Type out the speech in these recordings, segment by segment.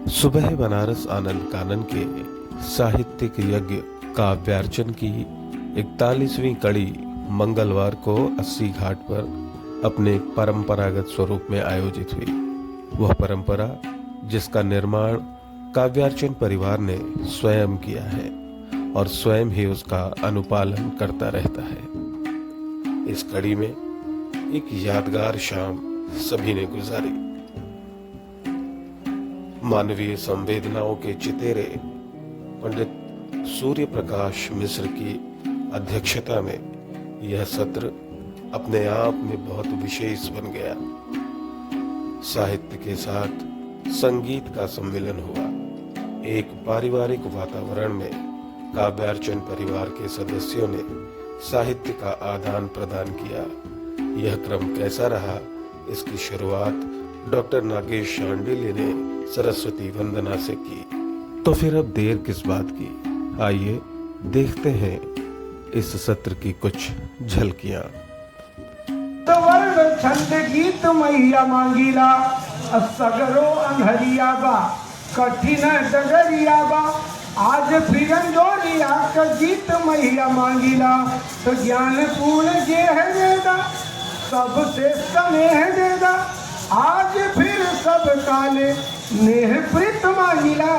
सुबह बनारस आनंद कानन के साहित्यिक यज्ञ काव्यार्चन की 41वीं कड़ी मंगलवार को अस्सी घाट पर अपने परंपरागत स्वरूप में आयोजित हुई। वह परंपरा जिसका निर्माण काव्यार्चन परिवार ने स्वयं किया है और स्वयं ही उसका अनुपालन करता रहता है। इस कड़ी में एक यादगार शाम सभी ने गुजारी। मानवीय संवेदनाओं के चितेरे पंडित सूर्य प्रकाश मिश्र की अध्यक्षता में यह सत्र अपने आप में बहुत विशेष बन गया। साहित्य के साथ संगीत का सम्मिलन हुआ। एक पारिवारिक वातावरण में काव्यार्चन परिवार के सदस्यों ने साहित्य का आदान प्रदान किया। यह क्रम कैसा रहा, इसकी शुरुआत डॉक्टर नागेश शांडिल्य ने सरस्वती वंदना से की। तो फिर अब देर किस बात की, आइए देखते हैं इस सत्र की कुछ झलकियां। वर्ण छंद गीत मैया मांगीला, सगरो अंधरिया बा कठिन डगरिया बा, आज फिर जोरिया का गीत मैया मांगीला। तो ज्ञान पूर्ण जे है वेदा, सबसे स्नेह देदा, आज फिर सब काले नेह प्रीत मांगिला।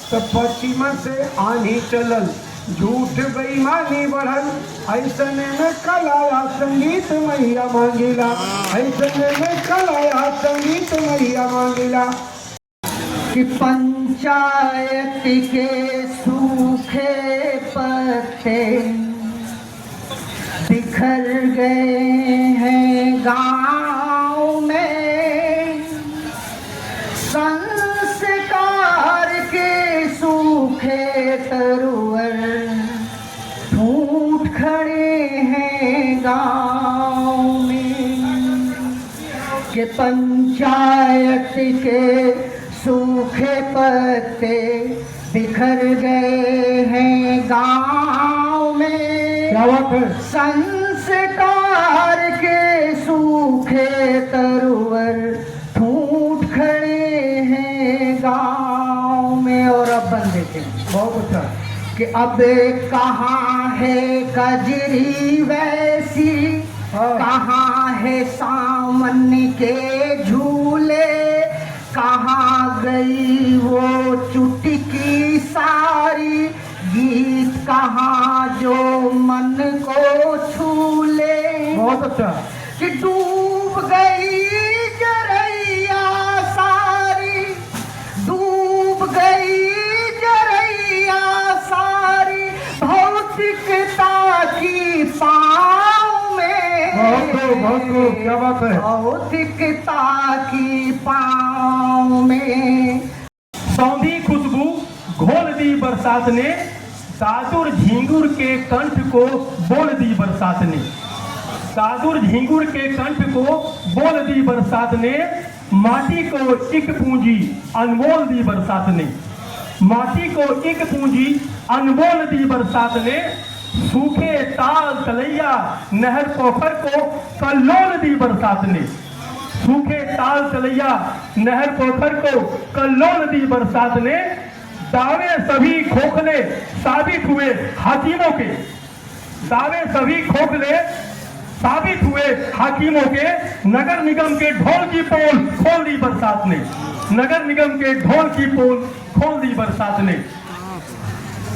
तो पश्चिम से आनी चलल, झूठ बेईमानी बढ़ल, ऐसन में कलाया संगीत मैया मांगिला, ऐसन में कलाया संगीत मैया मांगिला। कि पंचायत के सूखे पत्ते बिखर गए हैं गाँव में, संस्कार के सूखे तरुवर फूट खड़े हैं गाँव में। कि पंचायत के सूखे पत्ते बिखर गए हैं गाँव में, संस्कार के सूखे तरुवर फूट खड़े हैं गाँव में। और अब बन देखें बहुत अच्छा कि अब कहाँ है कजरी वैसी, कहाँ है सावन के झूले, कहाँ गई वो चुटकी सारी, गीत कहाँ जो मन को छूले। बहुत अच्छा कि डूब गई जरैया सारी, डूब गई जरैया सारी, भौतिकता की पाँव में। बहुत क्या बात है। भौतिकता की पाँव में। सौंधी खुशबू घोल दी बरसात ने, सादुर झिंगुर के कंठ को बोल दी बरसात ने, सादुर झिंगुर के कंठ को बोल दी बरसात ने, माटी को एक पूंजी अनमोल दी बरसात ने, माटी को एक पूंजी अनमोल दी बरसात ने, सूखे ताल तलैया नहर पोखर को कल्लोल दी बरसात ने, सूखे ताल तलैया नहर पोखर को कल्लोल दी बरसात ने। दावे सभी खोखले साबित हुए हाकिमों के, दावे सभी खोखले साबित हुए हाकिमों के, नगर निगम के ढोल की पोल खोल दी बरसात ने, नगर निगम के ढोल की पोल खोल दी बरसात ने।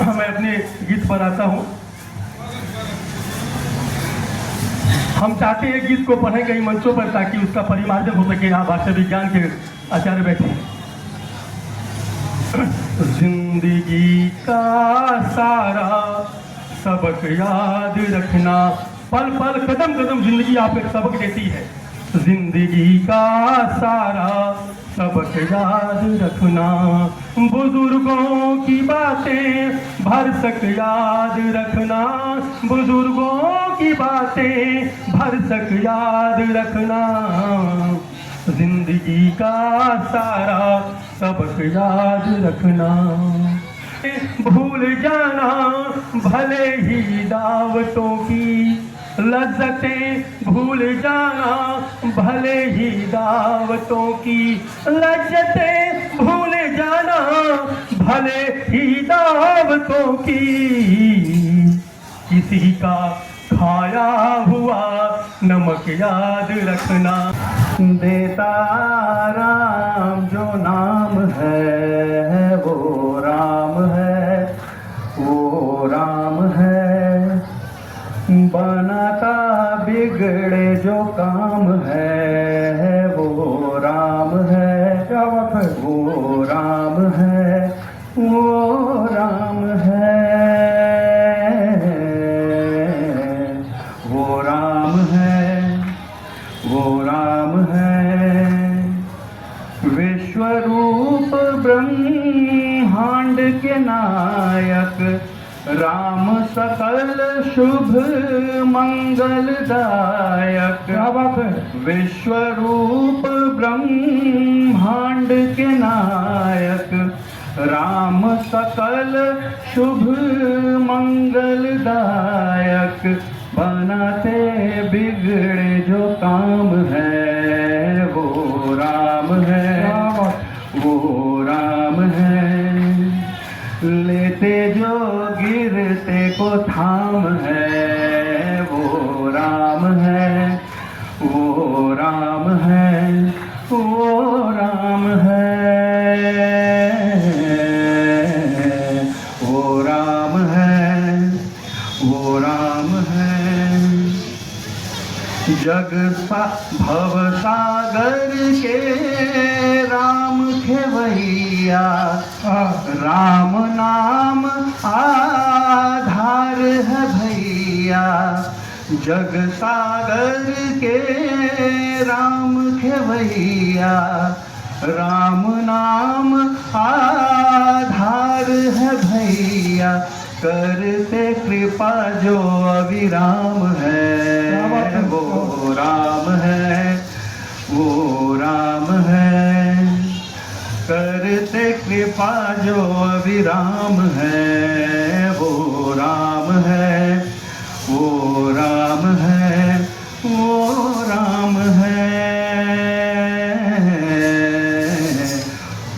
मैं अपने गीत पर आता हूं। हम चाहते हैं गीत को पढ़ें कई मंचों पर ताकि उसका परिमार्जन हो सके। यहाँ भाषा विज्ञान के आचार्य बैठे हैं। जिंदगी का सारा सबक याद रखना, पल पल कदम कदम जिंदगी आप एक सबक देती है। जिंदगी का सारा सबक याद रखना, बुजुर्गों की बातें भरसक याद रखना, बुजुर्गों की बातें भरसक याद रखना, जिंदगी का सारा सबक याद रखना। भूल जाना भले ही दावतों की, लज्जतें भूल जाना भले ही दावतों की, लज्जतें भूल जाना भले ही दावतों की किसी का खाया हुआ नमक याद रखना। देता राम जो नाम है वो राम है, वो राम है। बनाता बिगड़े जो काम है वो राम है, क्या बात है। वो राम है, वो राम है, वो राम है, वो राम है। विश्वरूप ब्रह्मांड के नायक राम सकल शुभ मंगलदायक। क्या बात है। विश्वरूप ब्रह्मांड के नायक राम सकल शुभ मंगलदायक। बनाते बिगड़े जो काम है वो राम है, क्या बात। वो राम है। लेते जो गिरते को थाम है वो राम है, वो राम है, वो राम है, वो राम है, वो राम है। जग भव सागर के राम खेवैया, राम नाम आधार है भैया। जग सागर के राम खेवैया, राम नाम आधार है भैया। करते कृपा जो अविराम है वो राम है, वो राम है। करते कृपा जो अविराम है वो राम है, वो राम है, वो राम है,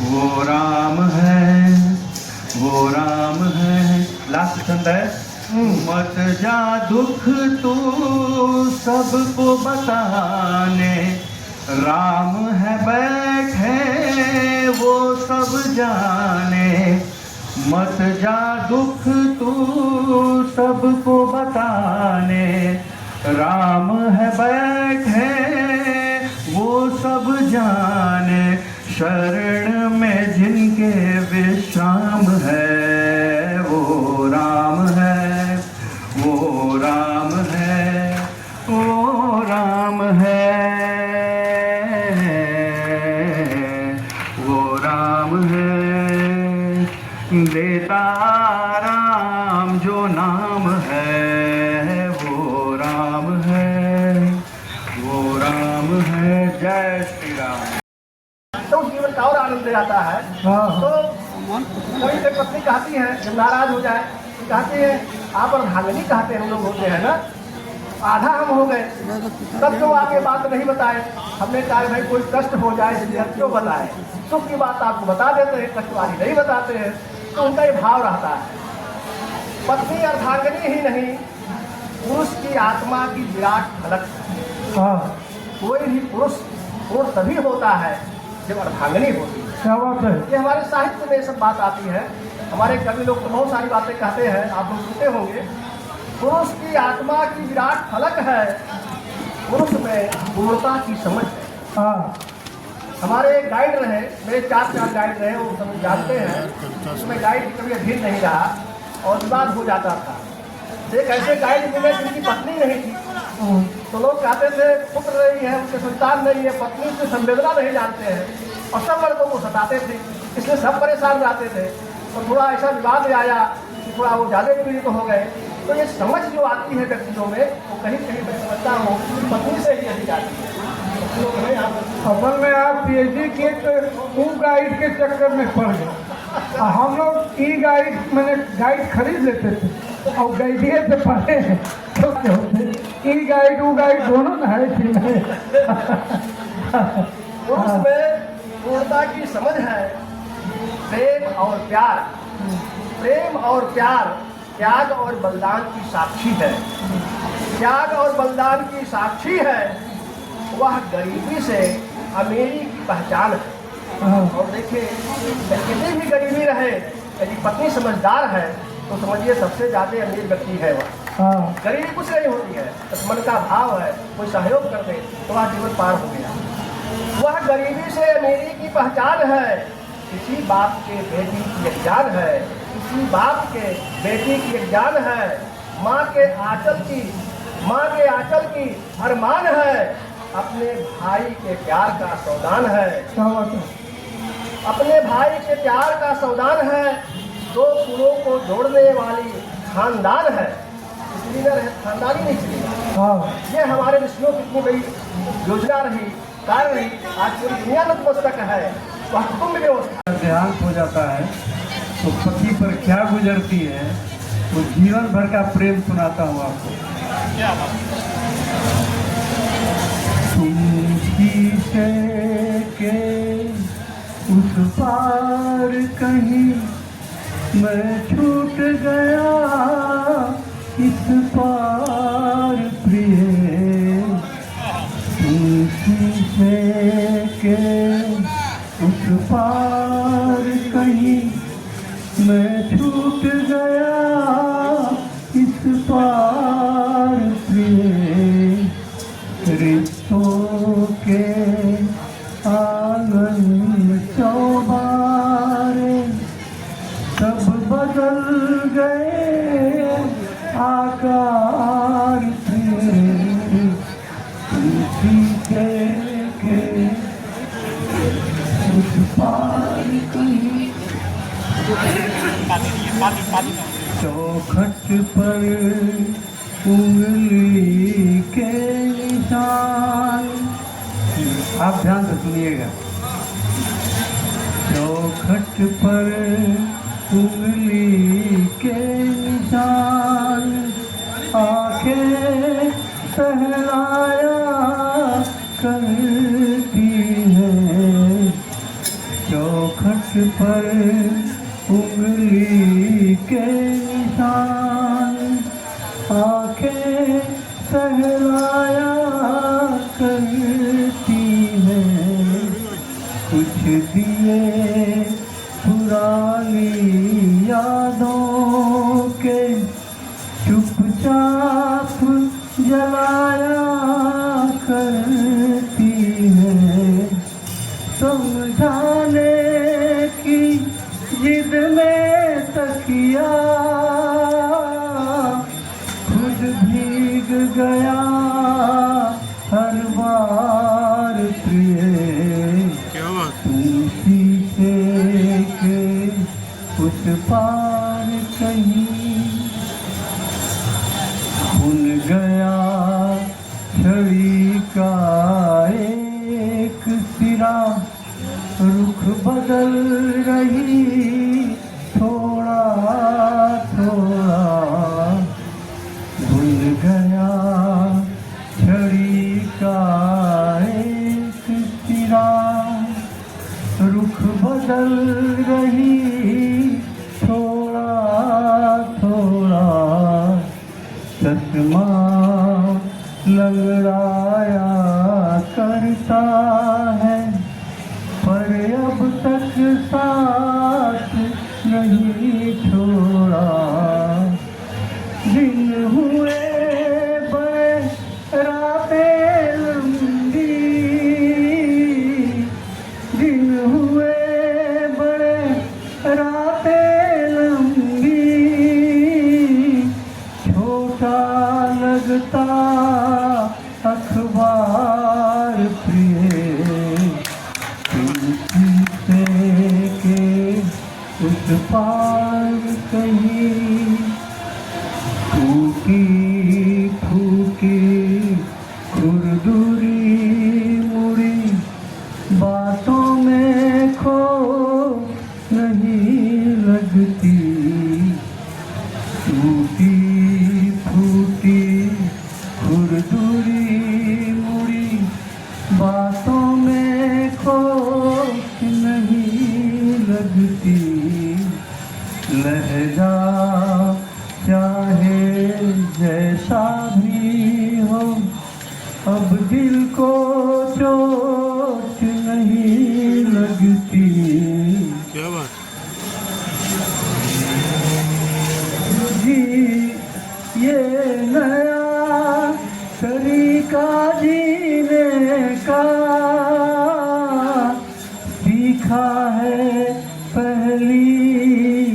वो राम है, वो राम है। लास्ट छंद है। मत जा दुख तू सबको बताने, राम है बैठे वो सब जाने। मत जा दुख तू सबको बताने, राम है बैठे वो सब जाने। शरण में जिनके विश्राम है वो राम है, वो राम है, वो राम है, वो राम है। देता राम जो नाम है वो राम है, वो राम है। जय श्री राम। तो जीवन का और आनंद आता है। हाँ। तो कभी कभी पत्नी कहती है जब नाराज हो जाए, कहती है आप अर्धांगिनी कहते हैं हम लोग होते हैं ना, आधा हम हो गए। तब तो आगे बात नहीं बताए। हमने कहा भाई कोई कष्ट हो जाए इसलिए हम क्यों बताए, सुख की बात आपको बता देते हैं, कष्ट वाली नहीं बताते हैं। तो उनका ये भाव रहता है। पत्नी अर्धांगिनी ही नहीं, पुरुष की आत्मा की विराट झलक। हाँ। कोई भी पुरुष पूर्ण तभी होता है जब अर्धांगिनी होती है। क्या बात है। ये हमारे साहित्य में ये सब बात आती है। हमारे कवि लोग तो बहुत सारी बातें कहते हैं, आप लोग सुनते होंगे। पुरुष की आत्मा की विराट फलक है, पुरुष में पूर्णता की समझ है। हाँ। हमारे एक गाइड रहे, मेरे 4 गाइड रहे, वो सब जानते हैं। उसमें गाइड कभी अधीन नहीं रहा और विवाद हो जाता था। एक ऐसे गाइड मिले जिनकी पत्नी नहीं थी, तो लोग कहते थे पुत्र नहीं है, उनके संतान नहीं है, पत्नी से संवेदना नहीं जानते हैं और सब वर्गों को सताते थे, इसलिए सब परेशान रहते थे। तो थोड़ा ऐसा विवाद आया कि थोड़ा वो ज़्यादा पीड़ित हो गए। तो ये समझ जो आती है व्यक्तियों में, वो कहीं कहीं मैं समझता हूँ पत्नी से ही अधिक आती है। लोग नहीं असल में आप पीएचडी किए तो वो गाइड के चक्कर में पड़ गए। हम लोग ई गाइड मैंने गाइड खरीद लेते थे और गाइडिए से पढ़े हैं तो क्या होते ई गाइड वो गाइड दोनों ना है थी में। पुरुष में पूर्णता की समझ है, प्रेम और प्यार, प्रेम और प्यार त्याग और बलिदान की साक्षी है। त्याग और बलिदान की साक्षी है, वह गरीबी से अमीरी की पहचान है। और देखिए, कितनी भी गरीबी रहे, यदि पत्नी समझदार है तो समझिए सबसे ज्यादा अमीर व्यक्ति है वह। गरीबी कुछ नहीं होती है, बस मन का भाव है, कोई सहयोग कर दे तो वह जीवन पार हो गया। वह गरीबी से अमीरी की पहचान है, किसी बाप के बेटी की एक जान है, किसी बाप के बेटी की एक जान है। माँ के आंचल की अरमान है, अपने भाई के प्यार का सौदान है। अपने भाई के प्यार का सौदान है, दो कुलों को जोड़ने वाली खानदान है, इसलिए न रहे खानदान ही नहीं चलेगा। ये हमारे विष्णु की कितनी बड़ी योजना रही, कार्य रही, आज पूरी दुनिया नतमस्तक है। वह कुटुंब व्यवस्था देहांत हो जाता है तो पति पर क्या गुजरती है, वो जीवन भर का प्रेम सुनाता हूँ आपको। तुम शीशे के उस पार कहीं मैं छूट गया, इस पार प्रिय। तुम शीशे के उस पार कहीं मैं छूट गया, इस पार प्रिय। रिश्तों के आंगन चौबारे सब बदल गए, आकार प्रिय। शीशे के उस पार कहीं चौखट पर उंगली के निशान, आप ध्यान से सुनिएगा। चौखट पर उंगली के निशान, आंखें सहलाया करती है। चौखट पर उंगली के निशान, आंखें सहलाया करती है। कुछ दिए पुरानी यादों के चुपचाप जलाया करती है। समझाने की जिद में तकिया खुद भीग गया हर बार प्रिय। तुम शीशे के उस पार कहीं भूल गया छड़ी का एक सिरा, रुख बदल रही थोड़ा थोड़ा। भूल गया छड़ी का एक सिरा, रुख बदल रही थोड़ा थोड़ा। चश्मा लगड़ाया करता है, पर अब तक साथ नहीं छोड़ा। दिन हुए बड़े रातें लंबी, दिन हुए बड़े रातें लंबी। छोटा लगता अखबार प्रिय। के उस पार कहीं टूटी फूटी खुरदुरी मुड़ी, बातों में खो नहीं लगती। टूटी फूटी खुरदुरी मुड़ी, बातों में खो नहीं लगती। लहजा चाहे जैसा भी हो, अब दिल को चोट नहीं लगती। जी ये नया तरीका जीने का सीखा है पहली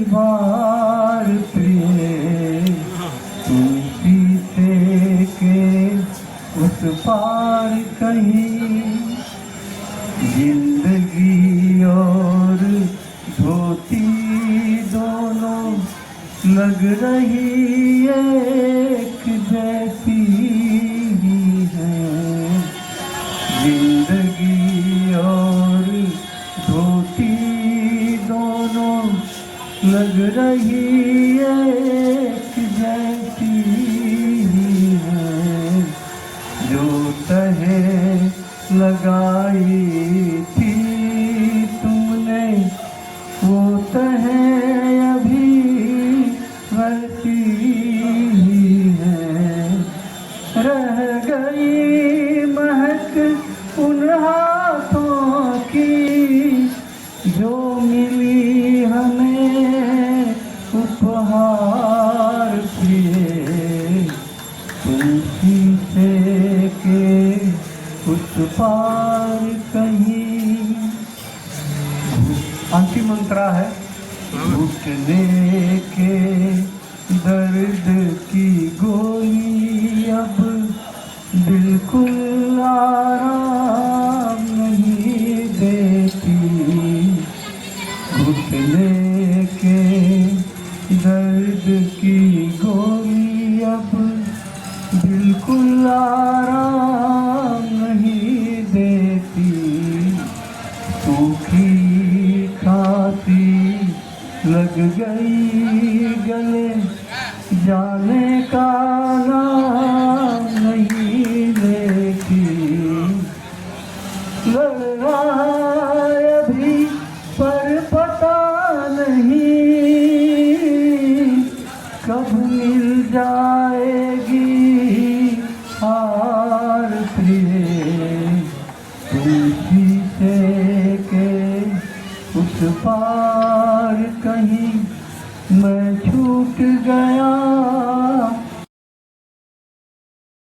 बार प्रिय, तुलसी से के उस पार कहीं जिंदगी और धोती दोनों लग रही एक जैसी ही है। जिंदगी और धोती दोनों लग रही एक जैसी ही है। जो तहे लगाई थी तुमने वो तहे अभी वैसी ही है। रह गई महक उन हाथों की जो मिली हमें उपहार प्रिय, तुलसी से के उस पार कहीं। अंतिम मंत्रा है, घुटने के दर्द की गोली अब बिल्कुल आराम नहीं देती। घुटने के दर्द की गोली अब बिल्कुल आराम नहीं देती। सूखी खांसी लग गई गले, जाने का नाम नहीं लेती। लड़ रहा है अभी पर पता नहीं कब मिल जाएगी हार प्रिय, तुलसी से के उस पार